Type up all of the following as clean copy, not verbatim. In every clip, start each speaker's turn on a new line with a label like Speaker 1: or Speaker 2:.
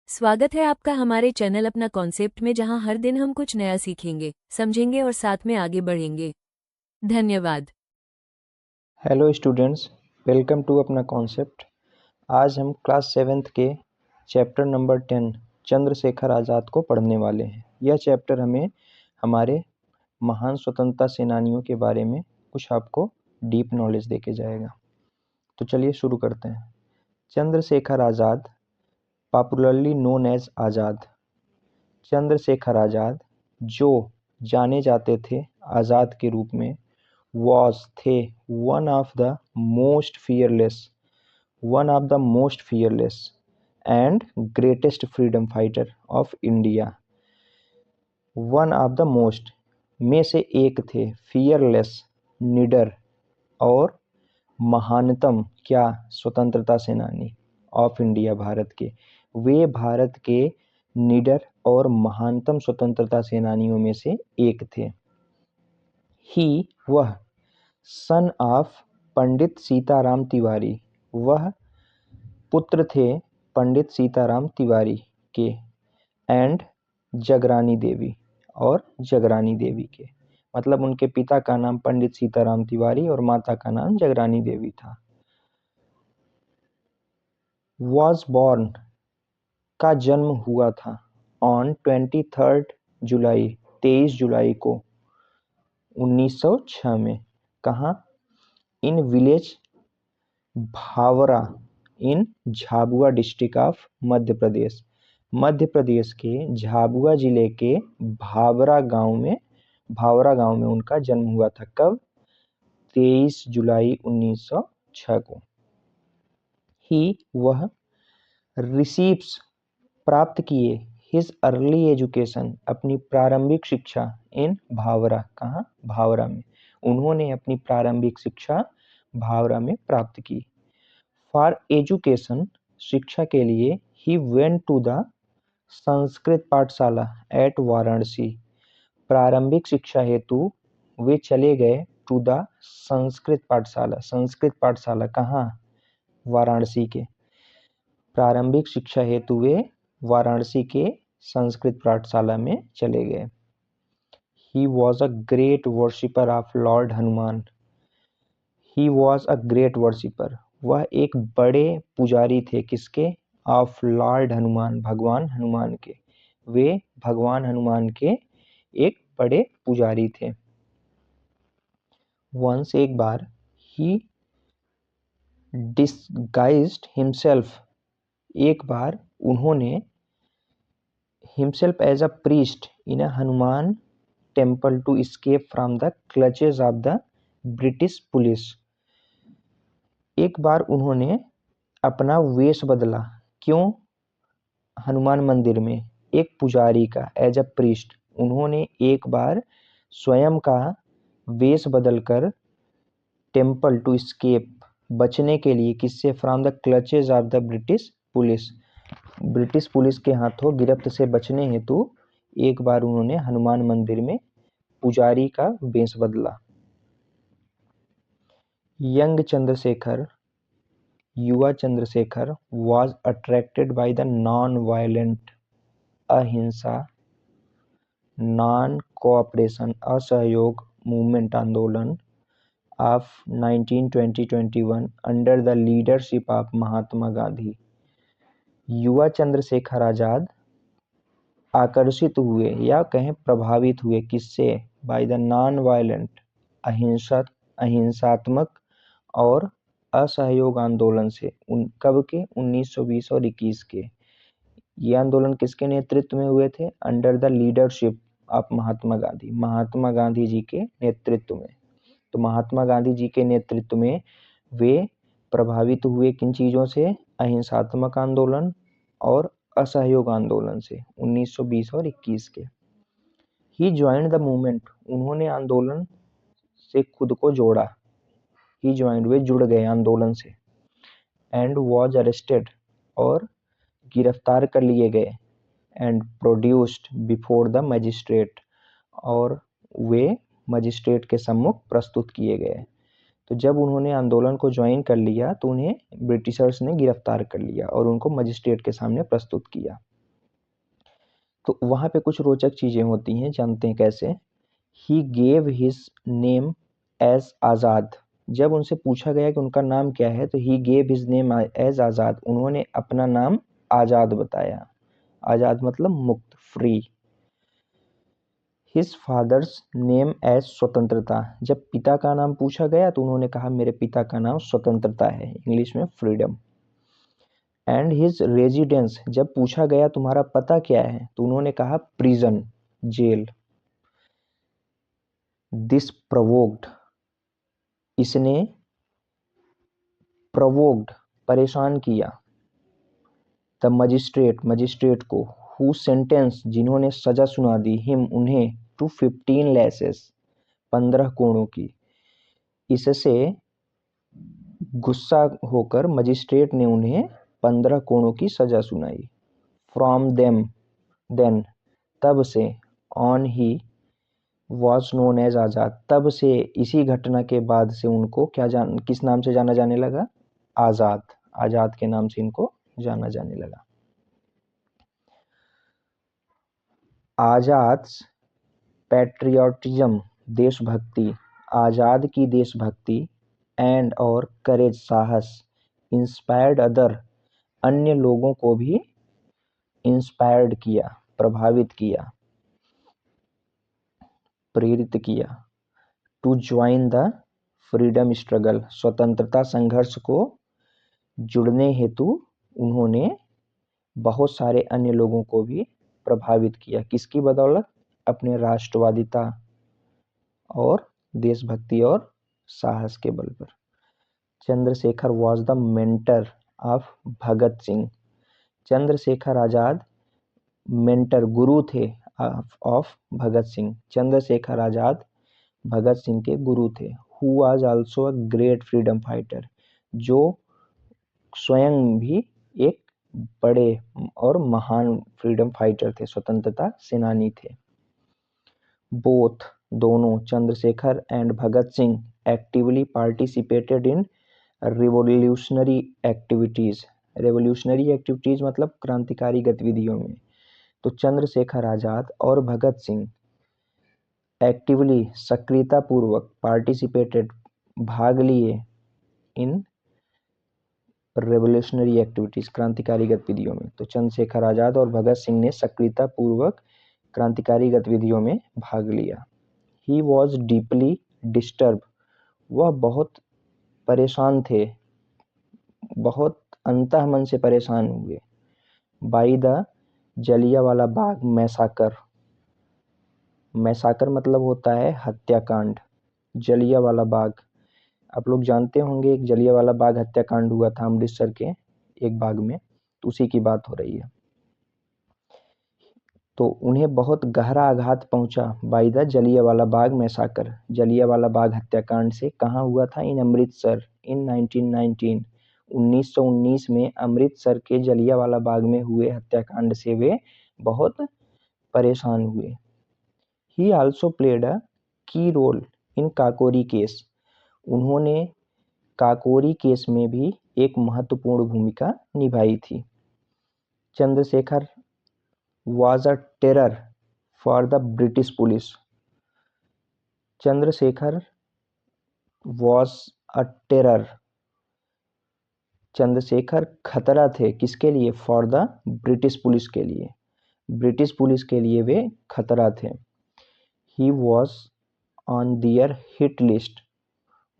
Speaker 1: स्वागत है आपका हमारे चैनल अपना कॉन्सेप्ट में, जहां हर दिन हम कुछ नया सीखेंगे, समझेंगे और साथ में आगे बढ़ेंगे। धन्यवाद।
Speaker 2: हेलो स्टूडेंट्स, वेलकम टू अपना कॉन्सेप्ट। आज हम क्लास 7th के चैप्टर नंबर 10 चंद्रशेखर आज़ाद को पढ़ने वाले हैं। यह चैप्टर हमें हमारे महान स्वतंत्रता सेनानियों के बारे में कुछ आपको डीप नॉलेज देके जाएगा। तो चलिए शुरू करते हैं। Chandrashekhar Azad, popularly known as आज़ाद। चंद्रशेखर आज़ाद, जो जाने जाते थे आज़ाद के रूप में, थे one of the most fearless and greatest freedom fighter of India। One of the most में से एक थे, fearless निडर और महानतम क्या स्वतंत्रता सेनानी ऑफ इंडिया भारत के। वे भारत के निडर और महानतम स्वतंत्रता सेनानियों में से एक थे। ही वह सन ऑफ पंडित सीताराम तिवारी, वह पुत्र थे पंडित सीताराम तिवारी के, एंड जगरानी देवी और जगरानी देवी के। मतलब उनके पिता का नाम पंडित सीताराम तिवारी और माता का नाम जगरानी देवी था। वॉज बॉर्न का जन्म हुआ था ऑन 23 जुलाई को 1906 में। कहाँ? In village Bhavra in Jhabua district of Madhya Pradesh. Madhya Pradesh के झाबुआ जिले के भावरा गांव में उनका जन्म हुआ था। कब? 23 जुलाई 1906 को। वह रिसीव्स प्राप्त किए हिज अर्ली एजुकेशन, अपनी प्रारंभिक शिक्षा इन भावरा। कहाँ? भावरा में। उन्होंने अपनी प्रारंभिक शिक्षा भावरा में प्राप्त की। फॉर एजुकेशन, शिक्षा के लिए, he went to the Sanskrit pathshala at Varanasi. प्रारंभिक शिक्षा हेतु वे चले गए टू द संस्कृत पाठशाला। संस्कृत पाठशाला कहाँ? वाराणसी के। प्रारंभिक शिक्षा हेतु वे वाराणसी के संस्कृत पाठशाला में चले गए। He was a great worshipper of Lord Hanuman. He was a great worshipper, वह एक बड़े पुजारी थे। किसके? ऑफ लॉर्ड हनुमान, भगवान हनुमान के। वे भगवान हनुमान के एक बड़े पुजारी थे। वंस, एक बार, ही डिस्गाइज्ड हिमसेल्फ, एक बार उन्होंने himself as a priest in a Hanuman temple to escape from the clutches of the British police. एक बार उन्होंने अपना वेश बदला। क्यों? हनुमान मंदिर में एक पुजारी का, एज अ प्रीस्ट उन्होंने एक बार स्वयं का वेश बदलकर टेम्पल टू एस्केप, बचने के लिए, किससे? From the clutches of the British police, British police के हाथों गिरफ्त से बचने हेतु एक बार उन्होंने हनुमान मंदिर में पुजारी का वेश बदला। यंग चंद्रशेखर, युवा Chandrashekhar, was attracted by the non-violent, अहिंसा, नॉन कोऑपरेशन, असहयोग मूवमेंट, आंदोलन of 1920-21 under the leadership of Mahatma Gandhi. युवा चंद्रशेखर आजाद आकर्षित हुए या कहें प्रभावित हुए, किससे? बाय द नॉन वायलेंट, अहिंसात्मक और असहयोग आंदोलन से। कब के? 1920 और 21 के। ये आंदोलन किसके नेतृत्व में हुए थे? Under the leadership of Mahatma Gandhi, Mahatma Gandhi ji के नेतृत्व में। तो महात्मा गांधी जी के नेतृत्व में वे प्रभावित हुए किन चीजों से? अहिंसात्मक आंदोलन और असहयोग आंदोलन से, 1920 और 21 के। ही ज्वाइंड द मूवमेंट, उन्होंने आंदोलन से खुद को जोड़ा। ही ज्वाइंड, वे जुड़ गए आंदोलन से। एंड वॉज अरेस्टेड, और गिरफ्तार कर लिए गए। And produced before the magistrate, और वे मजिस्ट्रेट के सम्मुख प्रस्तुत किए गए। तो जब उन्होंने आंदोलन को ज्वाइन कर लिया तो उन्हें ब्रिटिशर्स ने गिरफ्तार कर लिया और उनको मजिस्ट्रेट के सामने प्रस्तुत किया। तो वहाँ पे कुछ रोचक चीज़ें होती हैं, जानते हैं कैसे। He gave his name as Azad. जब उनसे पूछा गया कि उनका नाम क्या है, तो he gave his name as Azad, उन्होंने अपना नाम आज़ाद बताया। आज़ाद मतलब मुक्त, free. His father's name as Swatantrata. जब पिता का नाम पूछा गया तो उन्होंने कहा मेरे पिता का नाम स्वतंत्रता है, इंग्लिश में फ्रीडम। एंड हिज रेजिडेंस, जब पूछा गया तुम्हारा पता क्या है, तो उन्होंने कहा प्रिजन, जेल। दिस प्रोवोक्ड, इसने प्रोवोक्ड, परेशान किया। द मजिस्ट्रेट, मजिस्ट्रेट को। हु सेंटेंस, जिन्होंने सजा सुना दी। हिम, उन्हें। टू 15 लैसेस, 15 कोड़ों की। इससे गुस्सा होकर मजिस्ट्रेट ने उन्हें 15 कोड़ों की सजा सुनाई। फ्रॉम देम, देन, तब से। On he was known as Azad, तब से, इसी घटना के बाद से उनको किस नाम से जाना जाने लगा? आज़ाद। आज़ाद के नाम से इनको जाना जाने लगा। आज़ाद्स पैट्रियोटिज्म, देशभक्ति। आज़ाद की देशभक्ति। एंड और करेज, साहस। इंस्पायर्ड अदर, अन्य लोगों को भी इंस्पायर्ड किया, प्रभावित किया, प्रेरित किया। To join the freedom struggle, स्वतंत्रता संघर्ष को जुड़ने हेतु उन्होंने बहुत सारे अन्य लोगों को भी प्रभावित किया। किसकी बदौलत? अपने राष्ट्रवादिता और देशभक्ति और साहस के बल पर। Chandrashekhar was the mentor of Bhagat Singh. Chandrashekhar Azad mentor, गुरु थे ऑफ भगत सिंह। चंद्रशेखर आजाद भगत सिंह के गुरु थे। Who was also a great freedom fighter, जो स्वयं भी एक बड़े और महान फ्रीडम फाइटर थे, स्वतंत्रता सेनानी थे। बोथ, दोनों, Chandrashekhar and Bhagat Singh actively participated in revolutionary activities. Revolutionary activities मतलब क्रांतिकारी गतिविधियों में। तो चंद्रशेखर आजाद और भगत सिंह एक्टिवली, सक्रियता पूर्वक, पार्टिसिपेटेड, भाग लिए, इन रेवोल्यूशनरी एक्टिविटीज, क्रांतिकारी गतिविधियों में। तो चंद्रशेखर आजाद और भगत सिंह ने सक्रियता पूर्वक क्रांतिकारी गतिविधियों में भाग लिया। ही वॉज डीपली डिस्टर्ब, वह बहुत परेशान थे, बहुत अंतःमन से परेशान हुए। By the Jallianwala Bagh मैसाकर। मैसाकर मतलब होता है हत्याकांड। जलियांवाला बाग, आप लोग जानते होंगे, एक जलियांवाला बाग हत्याकांड हुआ था अमृतसर के एक बाग में, तो उसी की बात हो रही है। तो उन्हें बहुत गहरा आघात पहुंचा by the Jallianwala Bagh massacre, Jallianwala Bagh हत्याकांड से। कहाँ हुआ था? इन अमृतसर, इन 1919, 1919 में अमृतसर के जलियांवाला बाग में हुए हत्याकांड से वे बहुत परेशान हुए। ही आल्सो प्लेड अ की रोल इन काकोरी केस, उन्होंने काकोरी केस में भी एक महत्वपूर्ण भूमिका निभाई थी। Chandrashekhar was a terror for the British police. Chandrashekhar was a terror, Chandrashekhar खतरा थे, किसके लिए? फॉर द ब्रिटिश पुलिस के लिए, ब्रिटिश पुलिस के लिए वे खतरा थे। He was on their hit list,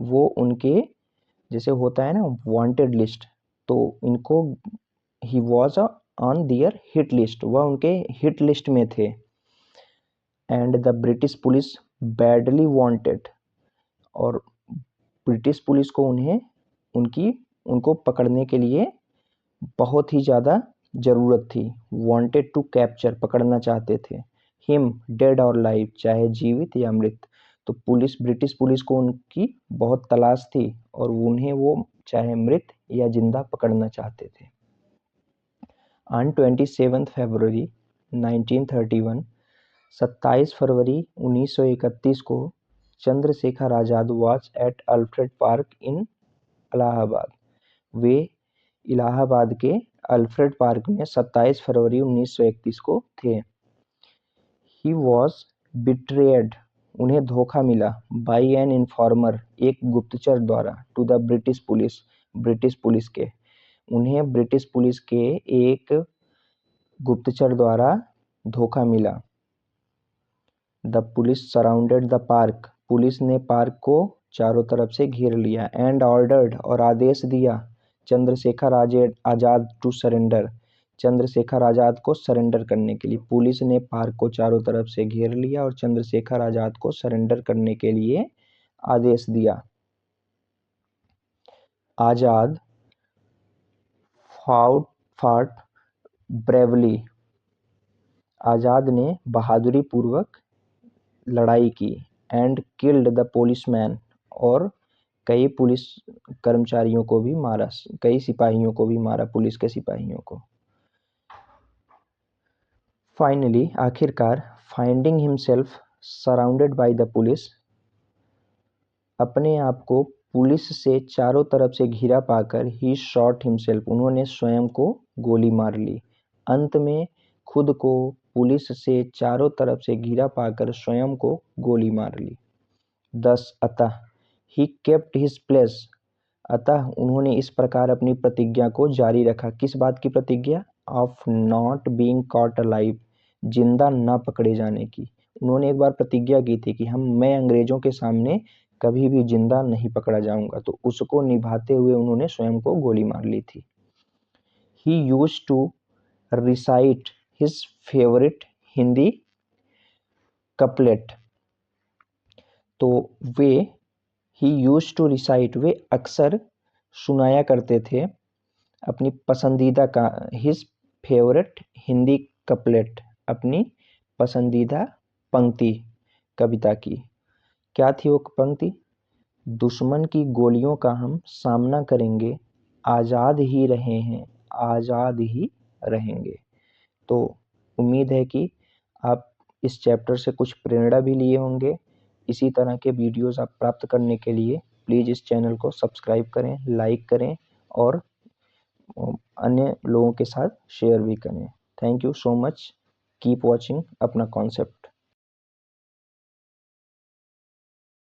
Speaker 2: वो उनके, जैसे होता है ना वांटेड लिस्ट, तो इनको he was on their hit list, वह उनके हिट लिस्ट में थे। And the British police badly wanted, और ब्रिटिश पुलिस को उनको पकड़ने के लिए बहुत ही ज़्यादा ज़रूरत थी। वांटेड टू कैप्चर, पकड़ना चाहते थे। हिम, डेड और लाइव, चाहे जीवित या मृत। तो ब्रिटिश पुलिस को उनकी बहुत तलाश थी और उन्हें वो चाहे मृत या जिंदा पकड़ना चाहते थे। ऑन 27 फरवरी 1931, 27 फरवरी 1931 को Chandrashekhar Azad was at Alfred Park in Allahabad, वे इलाहाबाद के अल्फ्रेड पार्क में 27 फरवरी 1931 को थे। ही वॉज बिट्रेड, उन्हें धोखा मिला, बाई एन इन्फॉर्मर, एक गुप्तचर द्वारा, to the British police, British police के, उन्हें ब्रिटिश पुलिस के एक गुप्तचर द्वारा धोखा मिला। The police surrounded the park, police ने पार्क को चारों तरफ से घेर लिया। एंड ऑर्डर्ड, और आदेश दिया, चंद्रशेखर आजाद टू सरेंडर, चंद्रशेखर आजाद को सरेंडर करने के लिए। पुलिस ने पार्क को चारों तरफ से घेर लिया और चंद्रशेखर आजाद को सरेंडर करने के लिए आदेश दिया। आजाद फॉट ब्रेवली, आजाद ने बहादुरी पूर्वक लड़ाई की। एंड किल्ड द पुलिसमैन, और कई पुलिस कर्मचारियों को भी मारा, कई सिपाहियों को भी मारा, पुलिस के सिपाहियों को। फाइनली, आखिरकार, finding himself surrounded by the police, अपने आप को पुलिस से चारों तरफ से घिरा पाकर, ही शॉट हिमसेल्फ, उन्होंने स्वयं को गोली मार ली। अंत में खुद को पुलिस से चारों तरफ से घिरा पाकर स्वयं को गोली मार ली। दस, अतः, ही केप्ट हिज प्लेस, अतः उन्होंने इस प्रकार अपनी प्रतिज्ञा को जारी रखा। किस बात की प्रतिज्ञा? Of not being caught alive, जिंदा न पकड़े जाने की। उन्होंने एक बार प्रतिज्ञा की थी कि मैं अंग्रेजों के सामने कभी भी जिंदा नहीं पकड़ा जाऊंगा, तो उसको निभाते हुए उन्होंने स्वयं को गोली मार ली थी। He used to recite his favourite Hindi couplet, तो ही यूज्ड टू रिसाइट, वे अक्सर सुनाया करते थे अपनी पसंदीदा का, हिज फेवरेट हिंदी कपलेट, अपनी पसंदीदा पंक्ति कविता की। क्या थी वो पंक्ति? दुश्मन की गोलियों का हम सामना करेंगे, आज़ाद ही रहे हैं, आज़ाद ही रहेंगे। तो उम्मीद है कि आप इस चैप्टर से कुछ प्रेरणा भी लिए होंगे। इसी तरह के वीडियोस आप प्राप्त करने के लिए प्लीज़ इस चैनल को सब्सक्राइब करें, लाइक करें और अन्य लोगों के साथ शेयर भी करें। Thank you so much, keep watching अपना कॉन्सेप्ट।